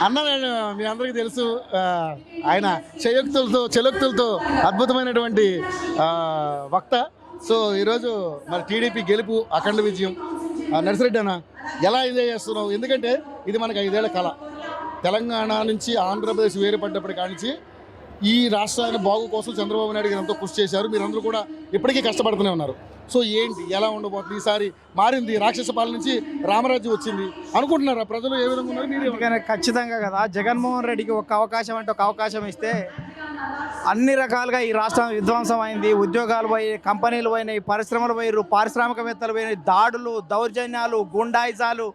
అన్న మీ అందరికీ తెలుసు ఆయన చెలోక్తులతో అద్భుతమైనటువంటి వక్త. సో ఈరోజు మరి టీడీపీ గెలుపు అఖండ విజయం. నర్సిరెడ్డి అన్న ఎలా ఎంజాయ్ చేస్తున్నావు? ఎందుకంటే ఇది మనకు 5 ఏళ్ల కళ. తెలంగాణ నుంచి ఆంధ్రప్రదేశ్ వేరుపడ్డప్పటి కానించి ఈ రాష్ట్రాన్ని బాగు కోసం చంద్రబాబు నాయుడు గారు ఎంతో కృషి చేశారు. మీరందరూ కూడా ఇప్పటికీ కష్టపడుతూనే ఉన్నారు. సో ఏంటి, ఎలా ఉండబోతుంది? ఈసారి మారింది, రాక్షస పాలన నుంచి రామరాజ్యం వచ్చింది అనుకుంటున్నారా? ప్రజలు ఏ విధంగా ఉన్నారు? మీరు ఖచ్చితంగా కదా, జగన్మోహన్ రెడ్డికి ఒక అవకాశం అంటే ఒక అవకాశం ఇస్తే అన్ని రకాలుగా ఈ రాష్ట్రం విధ్వంసం అయింది. ఉద్యోగాలు పోయి, కంపెనీలు పోయినాయి, పరిశ్రమలు పోయిరు, పారిశ్రామికవేత్తలు పోయినాయి, దాడులు, దౌర్జన్యాలు, గుండాయిజాలు,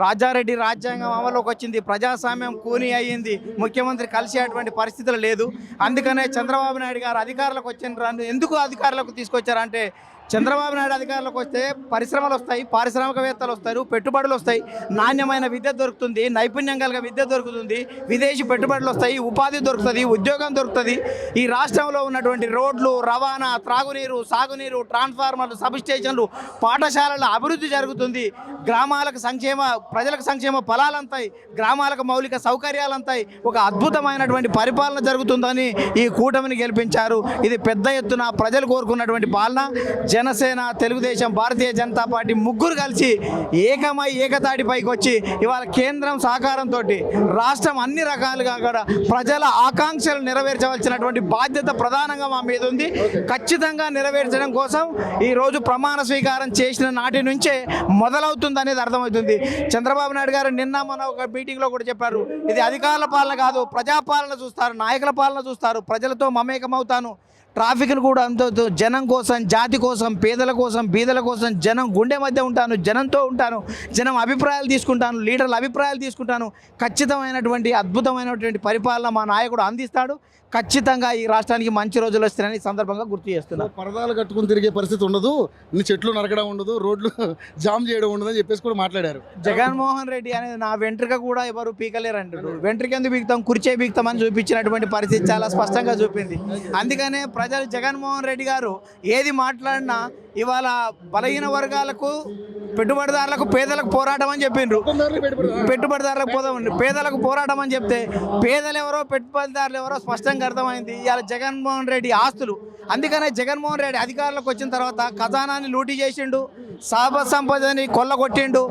రాజారెడ్డి రాజ్యాంగం అమలులోకి వచ్చింది, ప్రజాస్వామ్యం కూని అయ్యింది, ముఖ్యమంత్రి కలిసేటువంటి పరిస్థితులు లేదు. అందుకనే చంద్రబాబు నాయుడు గారు అధికారులకు వచ్చిన ఎందుకు అధికారులకు తీసుకొచ్చారంటే, చంద్రబాబు నాయుడు అధికారులకు వస్తే పరిశ్రమలు వస్తాయి, పారిశ్రామికవేత్తలు వస్తారు, పెట్టుబడులు వస్తాయి, నాణ్యమైన విద్య దొరుకుతుంది, నైపుణ్యం కలిగిన విద్య దొరుకుతుంది, విదేశీ పెట్టుబడులు వస్తాయి, ఉపాధి దొరుకుతుంది, ఉద్యోగం దొరుకుతుంది. ఈ రాష్ట్రంలో ఉన్నటువంటి రోడ్లు, రవాణా, త్రాగునీరు, సాగునీరు, ట్రాన్స్ఫార్మర్లు, సబ్ స్టేషన్లు, పాఠశాలల అభివృద్ధి జరుగుతుంది. గ్రామాలకు ప్రజలకు సంక్షేమ ఫలాలు అంతాయి, గ్రామాలకు మౌలిక సౌకర్యాలు అంతాయి. ఒక అద్భుతమైనటువంటి పరిపాలన జరుగుతుందని ఈ కూటమిని గెలిపించారు. ఇది పెద్ద ఎత్తున ప్రజలు కోరుకున్నటువంటి పాలన. జనసేన, తెలుగుదేశం, భారతీయ జనతా పార్టీ ముగ్గురు కలిసి ఏకమై ఏకతాటిపైకి వచ్చి ఇవాళ కేంద్రం సహకారంతో రాష్ట్రం అన్ని రకాలుగా కూడా ప్రజల ఆకాంక్షలు నెరవేర్చవలసినటువంటి బాధ్యత ప్రధానంగా మా మీద ఉంది. ఖచ్చితంగా నెరవేర్చడం కోసం ఈరోజు ప్రమాణ స్వీకారం చేసిన నాటి నుంచే మొదలవుతుంది అనేది అర్థమవుతుంది. చంద్రబాబు నాయుడు గారు నిన్న మన ఒక మీటింగ్లో కూడా చెప్పారు, ఇది అధికారుల పాలన కాదు, ప్రజాపాలన చూస్తారు, నాయకుల పాలన చూస్తారు, ప్రజలతో మమేకమవుతాను, ట్రాఫిక్ను కూడా అంత జనం కోసం, జాతి కోసం, పేదల కోసం, బీదల కోసం జనం గుండె మధ్య ఉంటాను, జనంతో ఉంటాను, జనం అభిప్రాయాలు తీసుకుంటాను, లీడర్ల అభిప్రాయాలు తీసుకుంటాను. ఖచ్చితమైనటువంటి అద్భుతమైనటువంటి పరిపాలన మా నాయకుడు అందిస్తాడు. ఖచ్చితంగా ఈ రాష్ట్రానికి మంచి రోజులు వస్తాయని సందర్భంగా గుర్తు చేస్తున్నాను. పరదాలు కట్టుకుని తిరిగే పరిస్థితి ఉండదు, ఇన్ని చెట్లు నరకడం ఉండదు, రోడ్లు జామ్ చేయడం ఉండదు అని చెప్పేసి కూడా మాట్లాడారు. జగన్మోహన్ రెడ్డి అనేది నా వెంట్రుక కూడా ఎవరు పీకలేరు అంటారు. వెంట్రుక ఎందుకు పీకుతాం, కుర్చే పీకుతామని చూపించినటువంటి పరిస్థితి చాలా స్పష్టంగా చూపింది. అందుకనే ప్రజలు జగన్మోహన్ రెడ్డి గారు ఏది మాట్లాడినా ఇవాళ బలహీన వర్గాలకు, పెట్టుబడిదారులకు, పేదలకు పోరాటం అని చెప్పిండ్రు. పేదలకు పోరాటం అని చెప్తే పేదలు ఎవరో, పెట్టుబడిదారులు ఎవరో స్పష్టంగా అర్థమైంది. ఇవాళ జగన్మోహన్ రెడ్డి ఆస్తులు. అందుకనే జగన్మోహన్ రెడ్డి అధికారంలోకి వచ్చిన తర్వాత ఖజానాన్ని లూటీ చేసిండు, సంపదని కొల్లగొట్టిండు,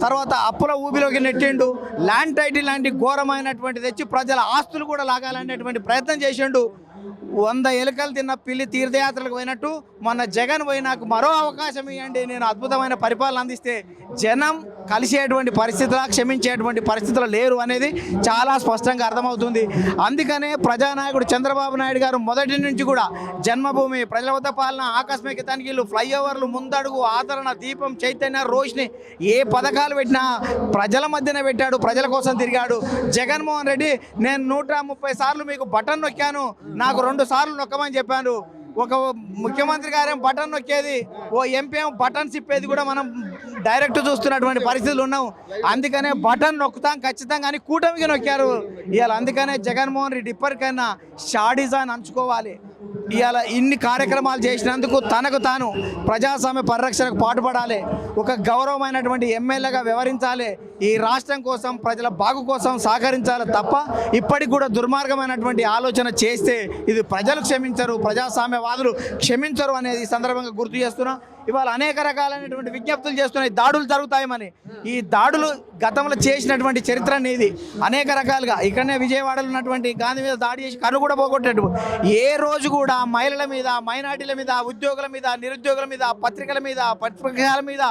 తర్వాత అప్పుల ఊబిలోకి నెట్టిండు, ల్యాండ్ టైటిల్ లాంటి ఘోరమైనటువంటి తెచ్చి ప్రజల ఆస్తులు కూడా లాగాలనేటువంటి ప్రయత్నం చేసిండు. 100 ఎలుకలు తిన్న పిల్లి తీర్థయాత్రలకు పోయినట్టు మొన్న జగన్ పోయి నాకు మరో అవకాశం ఇవ్వండి, నేను అద్భుతమైన పరిపాలన అందిస్తే జనం కలిసేటువంటి పరిస్థితులు, క్షమించేటువంటి పరిస్థితులు లేరు అనేది చాలా స్పష్టంగా అర్థమవుతుంది. అందుకనే ప్రజానాయకుడు చంద్రబాబు నాయుడు గారు మొదటి నుంచి కూడా జన్మభూమి, ప్రజల వద్ద పాలన, ఆకస్మిక తనిఖీలు, ఫ్లైఓవర్లు, ముందడుగు, ఆదరణ, దీపం, చైతన్య, రోషిని, ఏ పథకాలు పెట్టినా ప్రజల మధ్యన పెట్టాడు, ప్రజల కోసం తిరిగాడు. జగన్మోహన్ రెడ్డి నేను 130 సార్లు మీకు బటన్ నొక్కాను, నాకు 2 సార్లు నొక్కమని చెప్పాను. ఒక ముఖ్యమంత్రి గారేం బటన్ నొక్కేది, ఓ ఎంపీ ఏం బటన్స్ ఇప్పేది కూడా మనం డైరెక్ట్ చూస్తున్నటువంటి పరిస్థితులు ఉన్నాం. అందుకనే బటన్ నొక్కుతాం ఖచ్చితంగా అని కూటమికి నొక్కారు ఇవాళ. అందుకనే జగన్మోహన్ రెడ్డి ఇప్పటికైనా షాడిజాన్ని అంచుకోవాలి. ఇవాళ ఇన్ని కార్యక్రమాలు చేసినందుకు తనకు తాను ప్రజాస్వామ్య పరిరక్షణకు పాటుపడాలి, ఒక గౌరవమైనటువంటి ఎమ్మెల్యేగా వ్యవహరించాలి, ఈ రాష్ట్రం కోసం, ప్రజల బాగు కోసం సహకరించాలి తప్ప ఇప్పటికి కూడా దుర్మార్గమైనటువంటి ఆలోచన చేస్తే ఇది ప్రజలు క్షమించరు, ప్రజాస్వామ్యవాదులు క్షమించరు అనేది ఈ సందర్భంగా గుర్తు చేస్తున్నా. ఇవాళ అనేక రకాలైనటువంటి విజ్ఞప్తులు చేస్తున్నాయి, దాడులు జరుగుతాయని. ఈ దాడులు గతంలో చేసినటువంటి చరిత్ర అనేది అనేక రకాలుగా. ఇక్కడనే విజయవాడలో ఉన్నటువంటి గాంధీ మీద దాడి చేసి కన్ను కూడా పోగొట్టాడు. ఏ రోజు కూడా మహిళల మీద, మైనార్టీల మీద, ఉద్యోగుల మీద, నిరుద్యోగుల మీద, పత్రికల మీద, పత్రికల మీద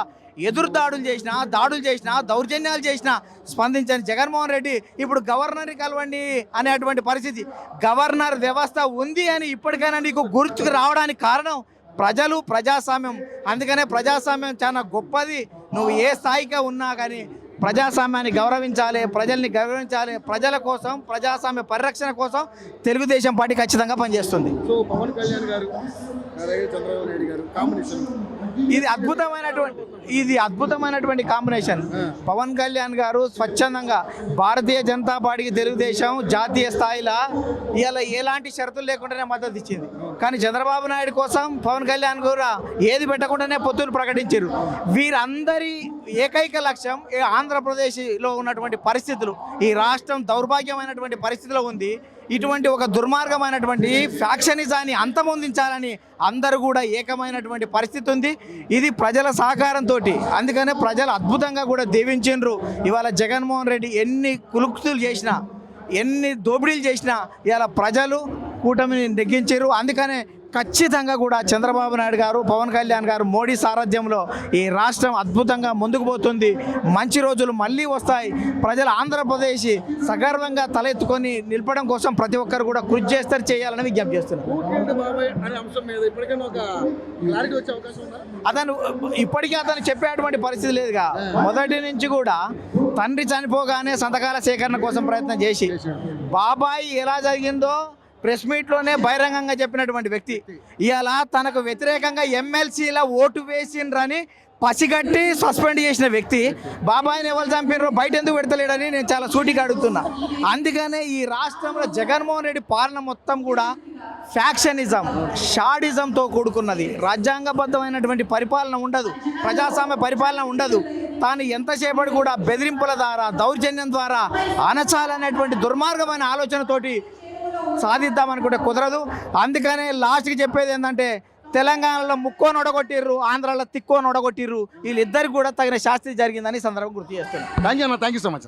దాడులు చేసినా, దౌర్జన్యాలు చేసినా స్పందించని జగన్మోహన్ రెడ్డి ఇప్పుడు గవర్నర్ని కలవండి అనేటువంటి పరిస్థితి. గవర్నర్ వ్యవస్థ ఉంది అని ఇప్పటికైనా నీకు గుర్తుకు రావడానికి కారణం ప్రజలు, ప్రజాస్వామ్యం. అందుకనే ప్రజాస్వామ్యం చాలా గొప్పది. నువ్వు ఏ స్థాయిగా ఉన్నా కానీ ప్రజాస్వామ్యాన్ని గౌరవించాలి, ప్రజల్ని గౌరవించాలి. ప్రజల కోసం, ప్రజాస్వామ్య పరిరక్షణ కోసం తెలుగుదేశం పార్టీ ఖచ్చితంగా పనిచేస్తుంది. సో పవన్ కళ్యాణ్ గారు, చంద్రబాబు నాయుడు గారు కాంబినేషన్ ఇది అద్భుతమైనటువంటి కాంబినేషన్. పవన్ కళ్యాణ్ గారు స్వచ్ఛందంగా భారతీయ జనతా పార్టీకి తెలుగుదేశం జాతీయ స్థాయిలో ఇలా ఎలాంటి షరతులు లేకుండానే మద్దతు ఇచ్చింది. కానీ చంద్రబాబు నాయుడు కోసం పవన్ కళ్యాణ్ కూడా ఏది పెట్టకుండానే పొత్తులు ప్రకటించారు. వీరందరి ఏకైక లక్ష్యం ఆంధ్రప్రదేశ్లో ఉన్నటువంటి పరిస్థితులు, ఈ రాష్ట్రం దౌర్భాగ్యమైనటువంటి పరిస్థితిలో ఉంది. ఇటువంటి ఒక దుర్మార్గమైనటువంటి ఫ్యాక్షనిజాన్ని అంతమొందించాలని అందరూ కూడా ఏకమైనటువంటి పరిస్థితి ఉంది. ఇది ప్రజల సహకారంతో, అందుకనే ప్రజలు అద్భుతంగా కూడా దీవించిండ్రు. ఇవాళ జగన్మోహన్ రెడ్డి ఎన్ని కులుక్తులు చేసినా, ఎన్ని దోపిడీలు చేసినా ఇలా ప్రజలు కూటమిని నెగ్గించారు. అందుకనే ఖచ్చితంగా కూడా చంద్రబాబు నాయుడు గారు, పవన్ కళ్యాణ్ గారు, మోడీ సారథ్యంలో ఈ రాష్ట్రం అద్భుతంగా ముందుకు పోతుంది. మంచి రోజులు మళ్ళీ వస్తాయి. ప్రజలు ఆంధ్రప్రదేశ్ సగర్వంగా తలెత్తుకొని నిలపడం కోసం ప్రతి ఒక్కరు కూడా కృషి చేయాలని విజ్ఞప్తి చేస్తున్నారు. అతను చెప్పేటువంటి పరిస్థితి లేదుగా. మొదటి నుంచి కూడా తండ్రి చనిపోగానే సంతకాల సేకరణ కోసం ప్రయత్నం చేసి బాబాయి ఎలా జరిగిందో ప్రెస్ మీట్లోనే బహిరంగంగా చెప్పినటువంటి వ్యక్తి ఇవాళ తనకు వ్యతిరేకంగా ఎమ్మెల్సీల ఓటు వేసిండ్రని పసిగట్టి సస్పెండ్ చేసిన వ్యక్తి బాబాయిని ఎవరు చంపినరో బయట ఎందుకు పెడతలేడని నేను చాలా సూటిగా అడుగుతున్నా. అందుకనే ఈ రాష్ట్రంలో జగన్మోహన్ రెడ్డి పాలన మొత్తం కూడా ఫ్యాక్షనిజం, షాడిజంతో కూడుకున్నది. రాజ్యాంగబద్ధమైనటువంటి పరిపాలన ఉండదు, ప్రజాస్వామ్య పరిపాలన ఉండదు. తాను ఎంతసేపటి కూడా బెదిరింపుల ద్వారా, దౌర్జన్యం ద్వారా అణచాలనేటువంటి దుర్మార్గమైన ఆలోచనతోటి సాధిద్దామనుకుంటే కుదరదు. అందుకనే లాస్ట్కి చెప్పేది ఏంటంటే తెలంగాణలో ముక్కోని ఒడగొట్టిర్రు, ఆంధ్రాలో తిక్కోని ఒడగొట్టిర్రు. వీళ్ళిద్దరికి కూడా తగిన శాస్తి జరిగిందని సందర్భం గుర్తు చేస్తున్నారు. Thank you so much.